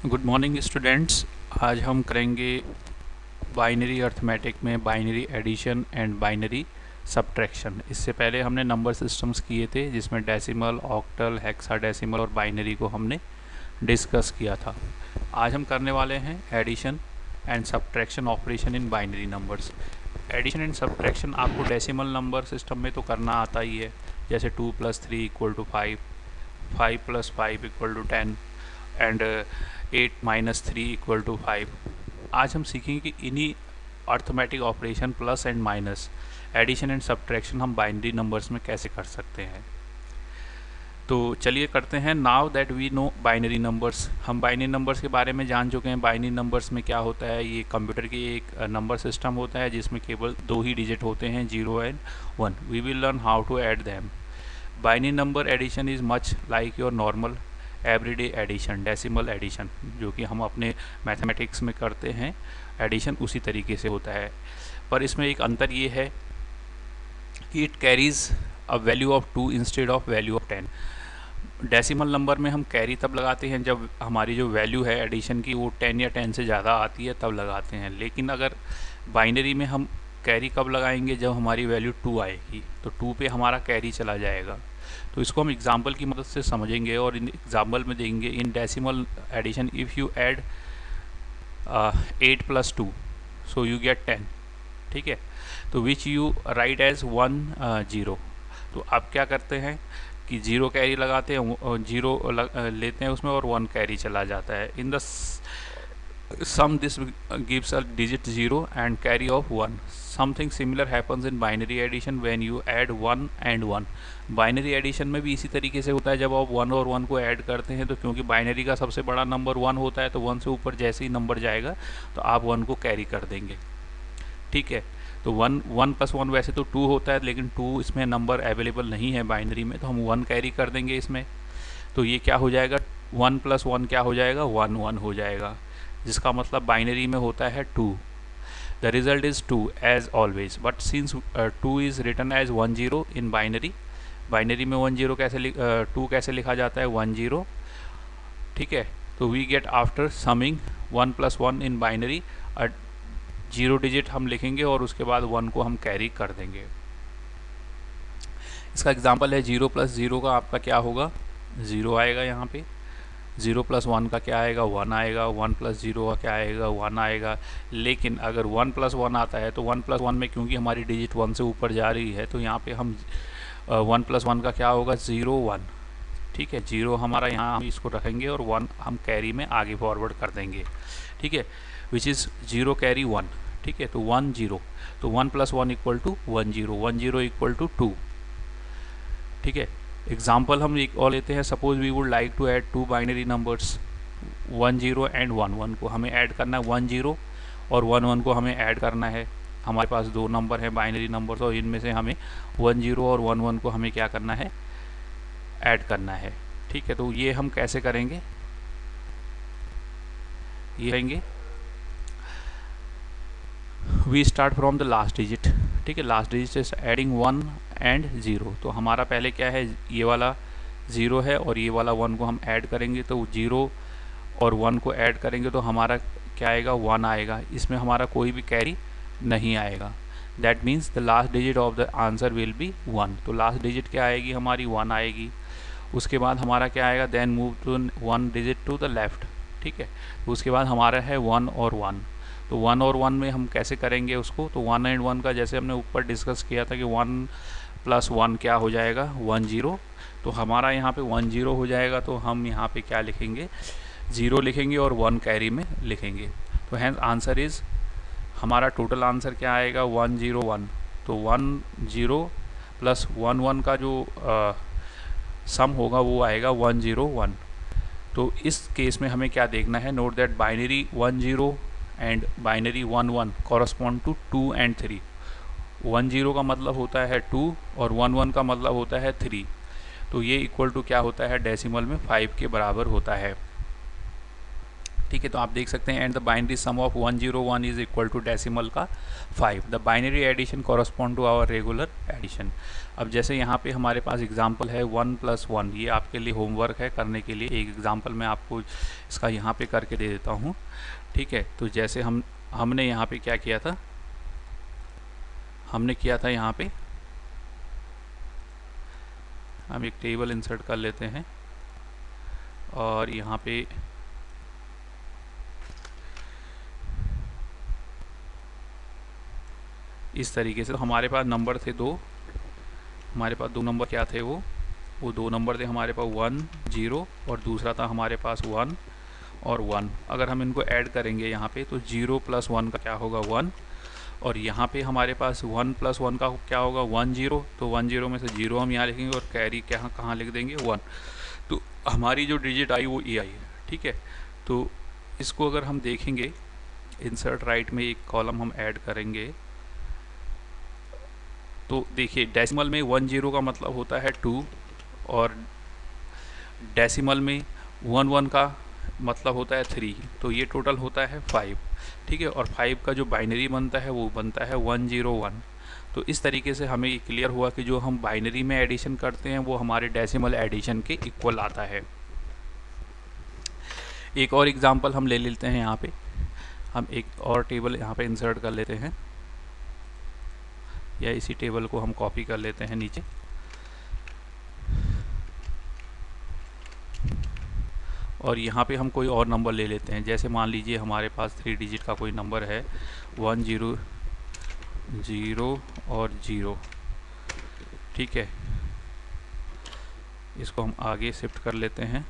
Good morning students. आज हम करेंगे बाइनरी अर्थमेटिक में binary addition and binary subtraction. इससे पहले हमने नंबर सिस्टम्स किए थे जिसमें डेसिमल, ऑक्टल, हेक्साडेसिमल और बाइनरी को हमने डिस्कस किया था। आज हम करने वाले हैं addition and subtraction operation in binary numbers. Addition and subtraction आपको डेसिमल नंबर सिस्टम में तो करना आता ही है, जैसे 2 + 3 = 5, 5 + 5 = 10 एंड 8 - 3 = 5। आज हम सीखेंगे कि इन्हीं arithmetic operation plus and minus, addition and subtraction हम बाइनरी नंबर्स में कैसे कर सकते हैं। तो चलिए करते हैं। Now that we know binary numbers, हम बाइनरी नंबर्स के बारे में जान चुके हैं। बाइनरी नंबर्स में क्या होता है, ये कंप्यूटर की एक नंबर सिस्टम होता है जिसमें केवल 2 ही डिजिट होते हैं, 0 and 1। We will learn how to add them. Binary number addition is much like your normal everyday addition, decimal addition, जो कि हम अपने मैथमेटिक्स में करते हैं। एडिशन उसी तरीके से होता है, पर इसमें एक अंतर ये है कि it carries a value of 2 instead of value of 10। Decimal number में हम कैरी तब लगाते हैं जब हमारी जो वैल्यू है एडिशन की वो 10 या 10 से ज़्यादा आती है, तब लगाते हैं। लेकिन अगर बाइनरी में हम कैरी कब लगाएंगे, जब हमारी वैल्यू 2 आएगी, तो 2 पे हमारा कैरी चला जाएगा। तो इसको हम एग्जाम्पल की मदद से समझेंगे और इन एग्जाम्पल में देंगे। In decimal addition if you add 8 + 2 so you get 10, ठीक है। तो विच यू राइट एज 1 0। तो आप क्या करते हैं कि 0 कैरी लगाते हैं, 0 लेते हैं उसमें और 1 कैरी चला जाता है। In the sum this gives a digit 0 and carry of 1. Something similar happens in binary addition when you add 1 and 1. Binary addition में भी इसी तरीके से होता है। जब आप 1 और 1 को ऐड करते हैं तो क्योंकि बाइनरी का सबसे बड़ा नंबर 1 होता है, तो 1 से ऊपर जैसे ही नंबर जाएगा तो आप 1 को कैरी कर देंगे, ठीक है। तो 1 + 1 वैसे तो 2 होता है, लेकिन 2 इसमें नंबर अवेलेबल नहीं है बाइनरी में, तो हम 1 कैरी कर देंगे इसमें। तो ये क्या हो जाएगा, 1 + 1 क्या हो जाएगा, 1 1 हो जाएगा, जिसका मतलब बाइनरी में होता है 2। The result is 2 as always, but since 2 is written as 1 0 in binary, binary में 1 0 कैसे 2 कैसे लिखा जाता है, 1 0, ठीक है। तो we get after summing 1 + 1 in binary 0 digit हम लिखेंगे और उसके बाद 1 को हम कैरी कर देंगे। इसका एग्जाम्पल है 0 + 0 का आपका क्या होगा, 0 आएगा यहाँ पे। 0 + 1 का क्या आएगा, 1 आएगा। 1 + 0 का क्या आएगा, 1 आएगा। लेकिन अगर 1 + 1 आता है तो 1 + 1 में क्योंकि हमारी डिजिट 1 से ऊपर जा रही है, तो यहाँ पे हम 1 + 1 का क्या होगा, 0 1, ठीक है। 0 हमारा यहाँ हम इसको रखेंगे और 1 हम कैरी में आगे फॉरवर्ड कर देंगे, ठीक है। विच इज़ 0 कैरी 1, ठीक है। तो 1 0, तो 1 + 1 = 1 0, 1 0 = 2, ठीक है। एग्जाम्पल हम एक और लेते हैं। Suppose we would like to add 2 binary numbers 1 0 and 1 1 को हमें ऐड करना है, 1 0 और 1 1 को हमें ऐड करना है। हमारे पास 2 नंबर हैं बाइनरी नंबर्स, और इनमें से हमें 1 0 और 1 1 को हमें क्या करना है, ऐड करना है, ठीक है। तो ये हम कैसे करेंगे, ये करेंगे we start from the last digit, ठीक है। Last digit is adding 1 and 0। तो हमारा पहले क्या है, ये वाला 0 है और ये वाला 1 को हम ऐड करेंगे। तो 0 और 1 को ऐड करेंगे तो हमारा क्या आएगा, 1 आएगा। इसमें हमारा कोई भी कैरी नहीं आएगा। That means the last digit of the answer will be 1। तो लास्ट डिजिट क्या आएगी हमारी, 1 आएगी। उसके बाद हमारा क्या आएगा, then move to 1 digit to the left, ठीक है। तो उसके बाद हमारा है 1 और 1। तो 1 और 1 में हम कैसे करेंगे उसको, तो 1 एंड 1 का जैसे हमने ऊपर डिस्कस किया था कि 1 + 1 क्या हो जाएगा, 1 0। तो हमारा यहाँ पे 1 0 हो जाएगा। तो हम यहाँ पे क्या लिखेंगे, 0 लिखेंगे और 1 कैरी में लिखेंगे। तो हैंस आंसर इज़, हमारा टोटल आंसर क्या आएगा, 1 0 1। तो 1 0 + 1 1 का जो सम होगा वो आएगा 1 0 1। तो इस केस में हमें क्या देखना है, note that binary 1 0 and binary 1 1 correspond to 2 and 3। 1 0 का मतलब होता है 2 और 1 1 का मतलब होता है 3। तो ये इक्वल टू क्या होता है, डेसिमल में 5 के बराबर होता है, ठीक है, तो आप देख सकते हैं and the binary sum of 101 is equal to decimal का 5। The binary addition correspond to our regular addition. अब जैसे यहाँ पे हमारे पास एग्जांपल है 1 + 1, ये आपके लिए होमवर्क है करने के लिए। एक एग्जांपल मैं आपको इसका यहाँ पे करके दे देता हूँ। ठीक है, तो जैसे हमने यहाँ पे क्या किया था, हमने किया था यहाँ पे हम एक टेबल इंसर्ट कर लेते हैं और यहाँ पे इस तरीके से हमारे पास नंबर थे दो, हमारे पास दो नंबर क्या थे, वो दो नंबर थे हमारे पास 1 0 और दूसरा था हमारे पास 1 और 1। अगर हम इनको ऐड करेंगे यहाँ पे तो 0 + 1 का क्या होगा 1, और यहाँ पे हमारे पास 1 + 1 का क्या होगा 1 0। तो 1 0 में से 0 हम यहाँ लिखेंगे और कैरी कहाँ लिख देंगे 1। तो हमारी जो डिजिट आई वो ये आई है। ठीक है, तो इसको अगर हम देखेंगे इंसर्ट राइट में एक कॉलम हम ऐड करेंगे तो देखिए डेसिमल में 1 0 का मतलब होता है 2 और डेसिमल में 1 1 का मतलब होता है 3, तो ये टोटल होता है 5। ठीक है, और 5 का जो बाइनरी बनता है वो बनता है 101। तो इस तरीके से हमें ये क्लियर हुआ कि जो हम बाइनरी में एडिशन करते हैं वो हमारे डेसिमल एडिशन के इक्वल आता है। एक और एग्जांपल हम ले लेते हैं। यहाँ पे हम एक और टेबल यहाँ पे इंसर्ट कर लेते हैं, या इसी टेबल को हम कॉपी कर लेते हैं नीचे, और यहाँ पे हम कोई और नंबर ले लेते हैं। जैसे मान लीजिए हमारे पास 3 डिजिट का कोई नंबर है 1 0 0 और 0। ठीक है, इसको हम आगे शिफ्ट कर लेते हैं।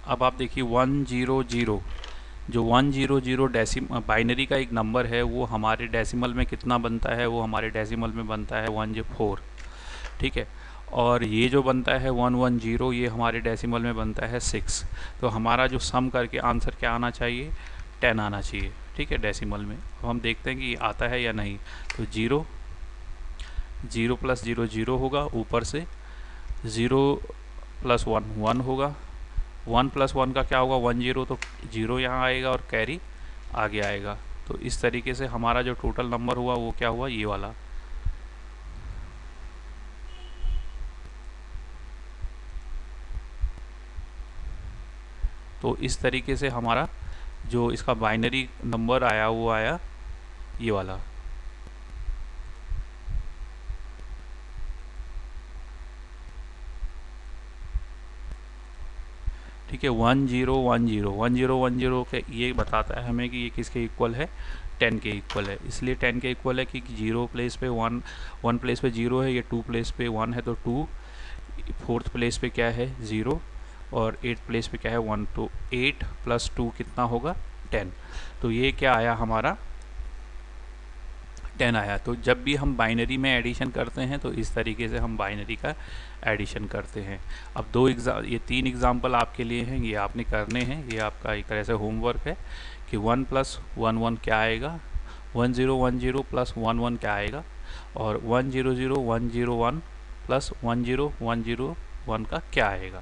अब आप देखिए 1 0 0, जो 1 0 0 बाइनरी का एक नंबर है वो हमारे डेसिमल में कितना बनता है, वो हमारे डेसिमल में बनता है 1 4। ठीक है, और ये जो बनता है 1 1 0 ये हमारे डेसिमल में बनता है 6। तो हमारा जो सम करके आंसर क्या आना चाहिए 10 आना चाहिए। ठीक है, डेसिमल में। अब हम देखते हैं कि ये आता है या नहीं। तो 0 0 + 0 0 होगा, ऊपर से 0 + 1 1 होगा, 1 + 1 का क्या होगा 1 0, तो 0 यहाँ आएगा और कैरी आगे आएगा। तो इस तरीके से हमारा जो टोटल नंबर हुआ वो क्या हुआ ये वाला। तो इस तरीके से हमारा जो इसका बाइनरी नंबर आया वो आया ये वाला। ठीक है, 1 0 1 0 1 0 1 0 के ये बताता है हमें कि ये किसके इक्वल है 10 के इक्वल है। इसलिए 10 के इक्वल है कि 0 प्लेस पे 1, 1 प्लेस पे 0 है, ये 2 प्लेस पे 1 है तो 2, 4th प्लेस पे क्या है 0 और 8th प्लेस पे क्या है 1। तो 8 + 2 कितना होगा 10। तो ये क्या आया हमारा 10 आया। तो जब भी हम बाइनरी में एडिशन करते हैं तो इस तरीके से हम बाइनरी का एडिशन करते हैं। अब ये 3 एग्जाम्पल आपके लिए हैं, ये आपने करने हैं, ये आपका एक तरह से होमवर्क है कि 1 + 1 1 क्या आएगा, 1 0 1 0 + 1 1 क्या आएगा, और 1 0 0 1 0 1 + 1 0 1 0 1 का क्या आएगा।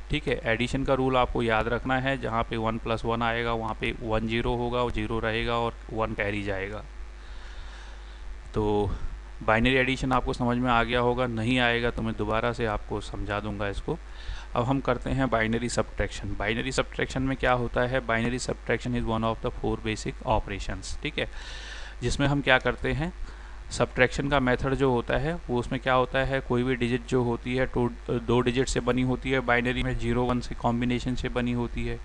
ठीक है, एडिशन का रूल आपको याद रखना है, जहाँ पे 1 + 1 आएगा वहाँ पे 1 0 होगा, 0 रहेगा और 1 कैरी जाएगा। तो बाइनरी एडिशन आपको समझ में आ गया होगा, नहीं आएगा तो मैं दोबारा से आपको समझा दूंगा इसको। अब हम करते हैं बाइनरी सब्ट्रैक्शन। बाइनरी सब्ट्रैक्शन में क्या होता है, binary subtraction is one of the 4 basic operations. ठीक है, जिसमें हम क्या करते हैं, सब्ट्रैक्शन का मेथड जो होता है वो उसमें क्या होता है, कोई भी डिजिट जो होती है 2 डिजिट से बनी होती है, बाइनरी में 0 1 से कॉम्बिनेशन से बनी होती है।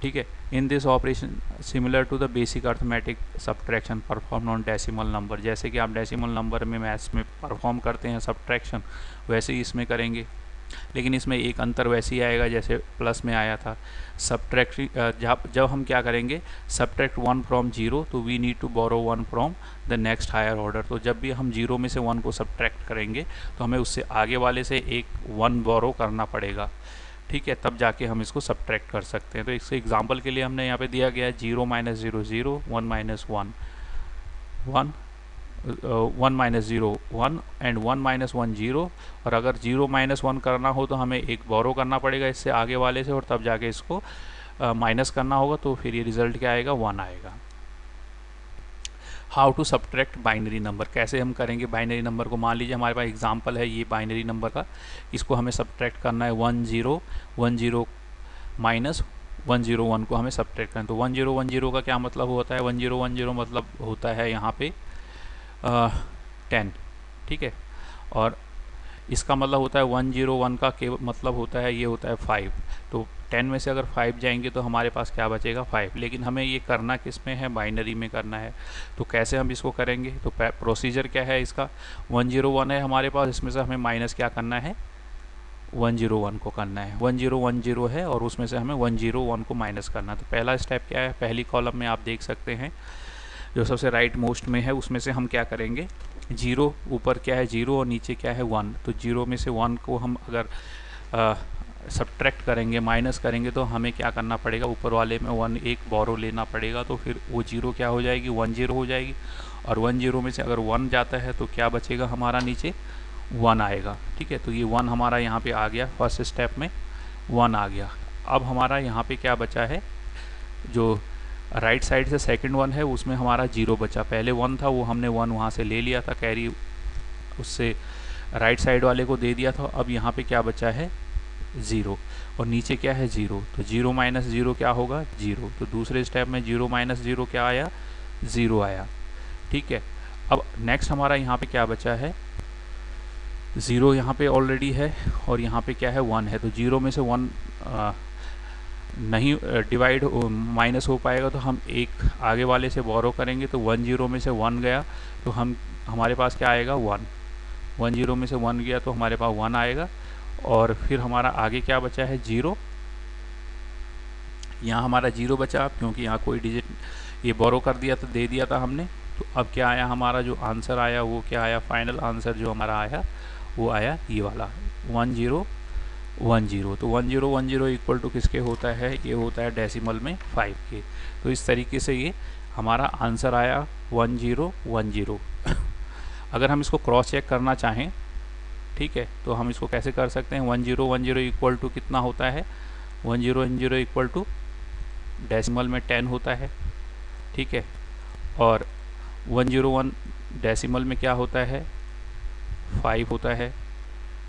ठीक है, in this operation similar to the basic arithmetic subtraction perform on decimal number. जैसे कि आप डेसिमल नंबर में मैथ्स में परफॉर्म करते हैं सब्ट्रैक्शन, वैसे ही इसमें करेंगे। लेकिन इसमें एक अंतर वैसे ही आएगा जैसे प्लस में आया था। सब्ट्रैक्ट जब हम क्या करेंगे, सब्ट्रैक्ट 1 फ्रॉम 0, तो we need to borrow 1 from the next higher order. तो जब भी हम 0 में से 1 को सब्ट्रैक्ट करेंगे तो हमें उससे आगे वाले से एक 1 बोरो करना पड़ेगा, ठीक है, तब जाके हम इसको सब्ट्रैक्ट कर सकते हैं। तो इससे एग्जांपल के लिए हमने यहाँ पे दिया गया है 0 minus 0 0, 1 minus 1 1, 1 minus 0 1 and 1 minus 1 0। और अगर 0 माइनस 1 करना हो तो हमें एक बोरो करना पड़ेगा इससे आगे वाले से, और तब जाके इसको माइनस करना होगा, तो फिर ये रिजल्ट क्या आएगा, 1 आएगा। How to subtract binary number, कैसे हम करेंगे बाइनरी नंबर को। मान लीजिए हमारे पास एग्जांपल है ये बाइनरी नंबर का, इसको हमें सब्ट्रैक्ट करना है 1 0 1 0 माइनस 1 0 1 को हमें सब्ट्रैक्ट करना है। तो 1 0 1 0 का क्या मतलब होता है, 1 0 1 0 मतलब होता है यहाँ पे 10, ठीक है, और इसका मतलब होता है 1 0 1 का मतलब होता है ये होता है 5। तो 10 में से अगर 5 जाएंगे तो हमारे पास क्या बचेगा, 5। लेकिन हमें ये करना किस में है, बाइनरी में करना है। तो कैसे हम इसको करेंगे, तो प्रोसीजर क्या है इसका, 1 0 1 है हमारे पास, इसमें से हमें माइनस क्या करना है, 1 0 1 को करना है। 1 0 1 0 है और उसमें से हमें 1 0 1 को माइनस करना है। तो पहला स्टेप क्या है, पहली कॉलम में आप देख सकते हैं जो सबसे राइट मोस्ट में है, उसमें से हम क्या करेंगे, 0 ऊपर क्या है 0 और नीचे क्या है 1। तो 0 में से 1 को हम अगर सब्ट्रैक्ट करेंगे, माइनस करेंगे, तो हमें क्या करना पड़ेगा, ऊपर वाले में 1 एक बोरो लेना पड़ेगा। तो फिर वो 0 क्या हो जाएगी, 1 0 हो जाएगी। और 1 0 में से अगर 1 जाता है तो क्या बचेगा हमारा, नीचे 1 आएगा, ठीक है। तो ये 1 हमारा यहाँ पे आ गया, फर्स्ट स्टेप में 1 आ गया। अब हमारा यहाँ पे क्या बचा है, जो राइट साइड से सेकंड 1 है उसमें हमारा 0 बचा। पहले 1 था वो हमने 1 वहाँ से ले लिया था, कैरी उससे राइट साइड वाले को दे दिया था। अब यहाँ पे क्या बचा है, 0, और नीचे क्या है 0। तो 0 माइनस 0 क्या होगा, 0। तो दूसरे स्टेप में 0 माइनस 0 क्या आया, 0 आया, ठीक है। अब नेक्स्ट हमारा यहाँ पे क्या बचा है, 0 यहाँ पे ऑलरेडी है और यहाँ पे क्या है 1 है। तो 0 में से 1 नहीं डिवाइड माइनस हो पाएगा, तो हम एक आगे वाले से बोरो करेंगे। तो 1 0 में से 1 गया तो हमारे पास क्या आएगा, 1। 1 0 में से 1 गया तो हमारे पास 1 आएगा। और फिर हमारा आगे क्या बचा है, 0। यहाँ हमारा 0 बचा, क्योंकि यहाँ कोई डिजिट ये बोरो कर दिया था, दे दिया था हमने। तो अब क्या आया, हमारा जो आंसर आया वो क्या आया, फाइनल आंसर जो हमारा आया वो आया ये वाला 1 0 1 0। तो 1 0 1 0 इक्वल टू किसके होता है, ये होता है डेसिमल में 5 के। तो इस तरीके से ये हमारा आंसर आया 1 0 1 0। अगर हम इसको क्रॉस चेक करना चाहें, ठीक है, तो हम इसको कैसे कर सकते हैं, 1 0 1 0 इक्वल टू कितना होता है, 1 0 1 0 इक्वल टू डेसिमल में 10 होता है, ठीक है, और 1 0 1 डेसिमल में क्या होता है, 5 होता है,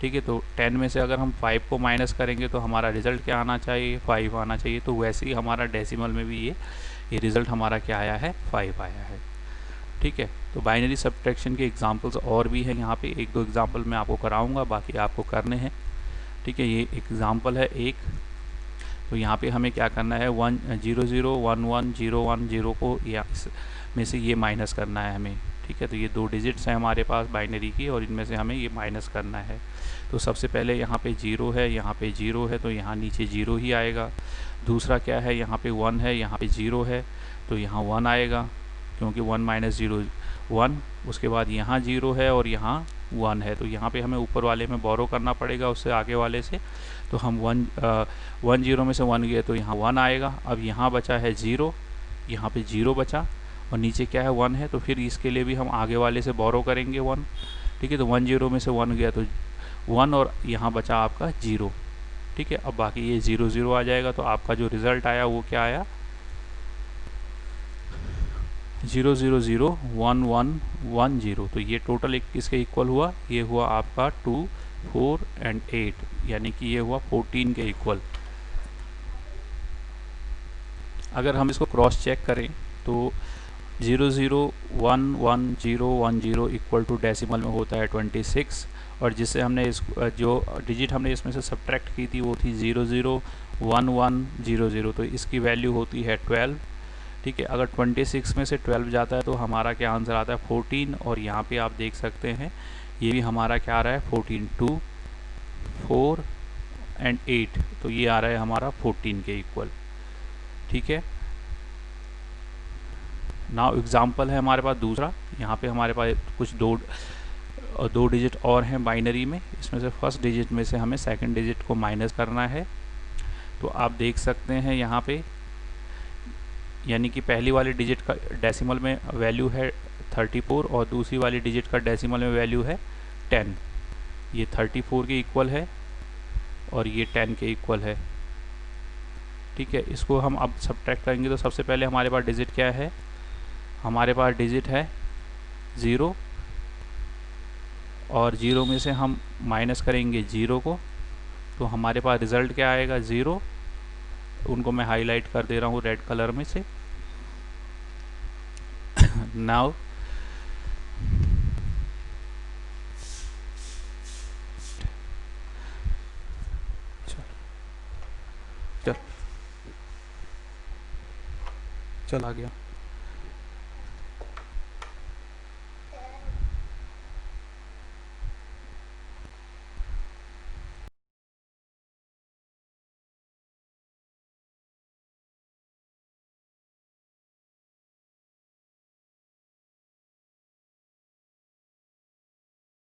ठीक है। तो 10 में से अगर हम 5 को माइनस करेंगे तो हमारा रिजल्ट क्या आना चाहिए, 5 आना चाहिए। तो वैसे ही हमारा डेसिमल में भी ये रिजल्ट हमारा क्या आया है, 5 आया है, ठीक है। तो बाइनरी सब्ट्रैक्शन के एग्जांपल्स और भी हैं यहाँ पे, एक दो एग्जांपल मैं आपको कराऊंगा, बाकी आपको करने हैं, ठीक है। ये एग्जांपल है एक। तो यहाँ पे हमें क्या करना है, 1 0 0 1 1 0 1 0 को या में से ये माइनस करना है हमें, ठीक है। तो ये 2 डिजिट्स हैं हमारे पास बाइनरी की और इनमें से हमें ये माइनस करना है। तो सबसे पहले यहाँ पे 0 है, यहाँ पे 0 है, तो यहाँ नीचे 0 ही आएगा। दूसरा क्या है, यहाँ पे 1 है, यहाँ पे 0 है, तो यहाँ 1 आएगा, क्योंकि 1 माइनस 0 1। उसके बाद यहाँ 0 है और यहाँ 1 है, तो यहाँ पे हमें ऊपर वाले में बोरो करना पड़ेगा उससे आगे वाले से। तो हम 1 0 में से 1 गए तो यहाँ 1 आएगा। अब यहाँ बचा है 0, यहाँ पे 0 बचा और नीचे क्या है 1 है, तो फिर इसके लिए भी हम आगे वाले से बोरो करेंगे 1, ठीक है। तो 1 0 में से 1 गया तो 1 और यहाँ बचा आपका 0, ठीक है। अब बाकी ये 0 0 आ जाएगा, तो आपका जो रिज़ल्ट आया वो क्या आया, 0 0 0 1 1 1 0। तो ये टोटल एक किसके इक्वल हुआ, ये हुआ आपका 2 4 एंड 8, यानी कि ये हुआ 14 के इक्वल। अगर हम इसको क्रॉस चेक करें तो 0 0 1 1 0 1 0 इक्वल टू डेसिमल में होता है 26, और जिससे हमने इस जो डिजिट हमने इसमें से सब्ट्रैक्ट की थी वो थी 0 0 1 1 0 0, तो इसकी वैल्यू होती है 12, ठीक है। अगर 26 में से 12 जाता है तो हमारा क्या आंसर आता है 14, और यहाँ पे आप देख सकते हैं ये भी हमारा क्या आ रहा है 14 2 4 एंड 8, तो ये आ रहा है हमारा 14 के इक्वल। ठीक है, नाउ एग्जाम्पल है हमारे पास दूसरा। यहाँ पे हमारे पास कुछ दो डिजिट और हैं बाइनरी में, इसमें से फर्स्ट डिजिट में से हमें सेकंड डिजिट को माइनस करना है। तो आप देख सकते हैं यहाँ पे, यानी कि पहली वाली डिजिट का डेसिमल में वैल्यू है 34 और दूसरी वाली डिजिट का डेसिमल में वैल्यू है 10। ये 34 के इक्वल है और ये 10 के इक्वल है। ठीक है, इसको हम अब सब्ट्रैक्ट करेंगे तो सबसे पहले हमारे पास डिजिट क्या है, हमारे पास डिजिट है 0 और 0 में से हम माइनस करेंगे 0 को, तो हमारे पास रिज़ल्ट क्या आएगा 0। उनको मैं हाईलाइट कर दे रहा हूँ रेड कलर में से। नाउ चल आ गया।